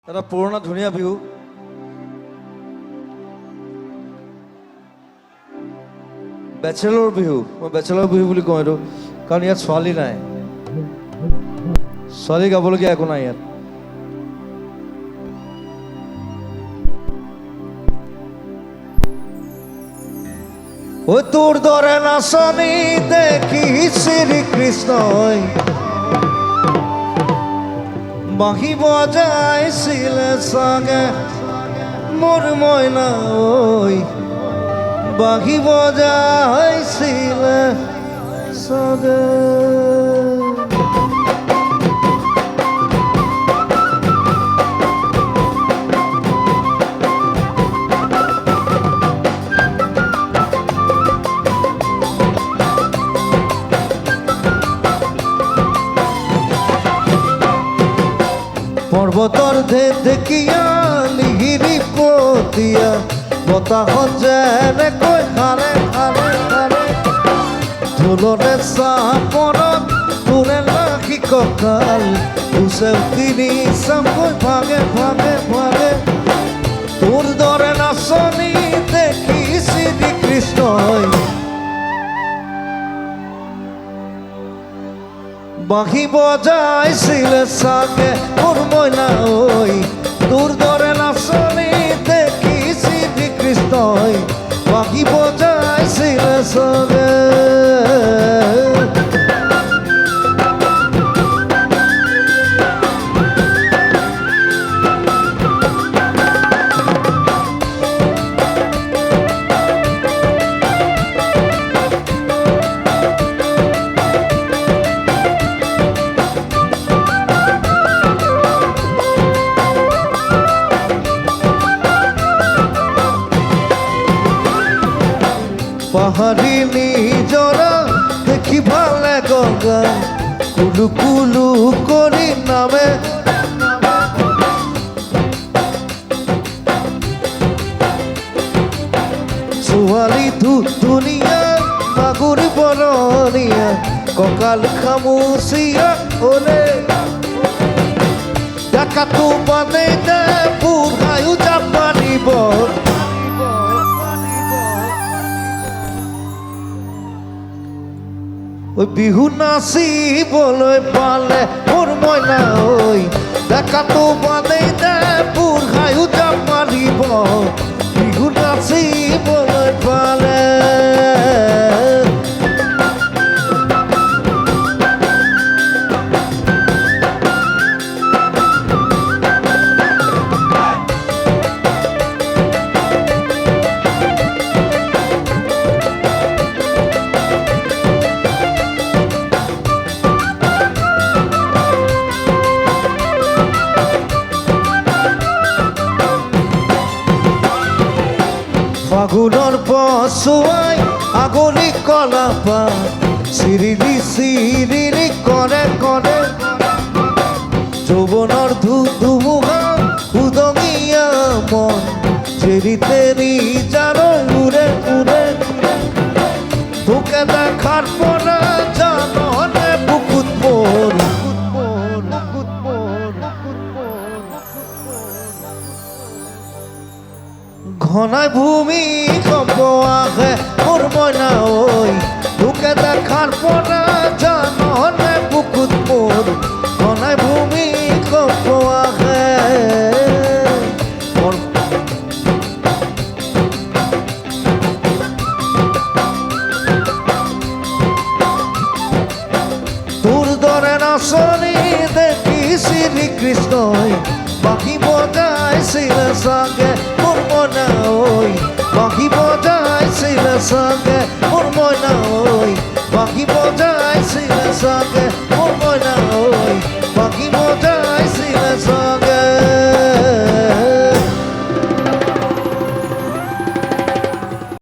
এটা পুৰণা ধুনীয়া বিহু। বেচেলৰ বিহু, মই বেচেলৰ বিহু বুলি কওঁ এইটো, কাৰণ ইয়াত ছোৱালী নাই, ছোৱালী গাবলগীয়া একো নাই ইয়াত। ও তোৰ দৰে নাচনি দেখি শ্ৰীকৃষ্ণই বাঁহী বজাইছিলে চাগে মোৰ মইনা ঐ, বাঁহী বজাইছিলে চাগে। পৰ্বতৰ ঢেকিয়া লিহিৰি পতিয়া বতাহত যেনেকৈ হাৰে হাৰে হাৰে, ঢোলৰে চাপৰত তোৰে লাখি কঁকাল উচে তিনি চামকৈ ভাগে ভাগে ভাগে। তোৰ দৰে নাচনি দেখি শ্ৰীকৃষ্ণই বাঁহী বজাইছিলে চাগে মোৰ মইনা ঐ, তোৰ দৰে নাচনি দেখি শ্ৰীকৃষ্ণই বাঁহী বজাইছিলে চাগে। পাহাড়ি নিজরা দেখি ভালে গঙ্গা কুলু কুলু করি নামে, ছোৱালী ধুনীয়া মাগুৰ বৰণীয়া কঁকাল খামুচিয়া ওলে, ডাকাটো বানে দে বুঢ়ায়ো জাপানিব। ওই বিহু নাচিবলৈ পালে মোৰ মইনা ঐ, ডেকাটো বাদেই দে বুঢ়ায়ো জাপ মাৰিব। বিহু নাচিবলৈ পালে ফাগুনৰ পছুৱাই আগলি কলাপা চিৰিলি চিৰিলি কৰে কৰে, যৌৱনৰ ধুমুহা উদঙীয়া মন চেৰি তেৰি জাৰৈ উৰে উৰে। তোকে দেখাৰ পৰা জাননে বুকুত মোৰ ঘনাই ভূমি কম্প আহে মোৰ মইনা ঐ, তোকে দেখাৰ পৰা জাননে বুকুত মোৰ ঘনাই ভূমি কম্প আহে। তোৰ দৰে নাচনি দেখি শ্ৰীকৃষ্ণই বাঁহী বজাইছিলে চাগে মোৰ মইনা ঐ, বাঁহী বজাইছিলে চাগে মোৰ মইনা ঐ, বাঁহী বজাইছিলে চাগে।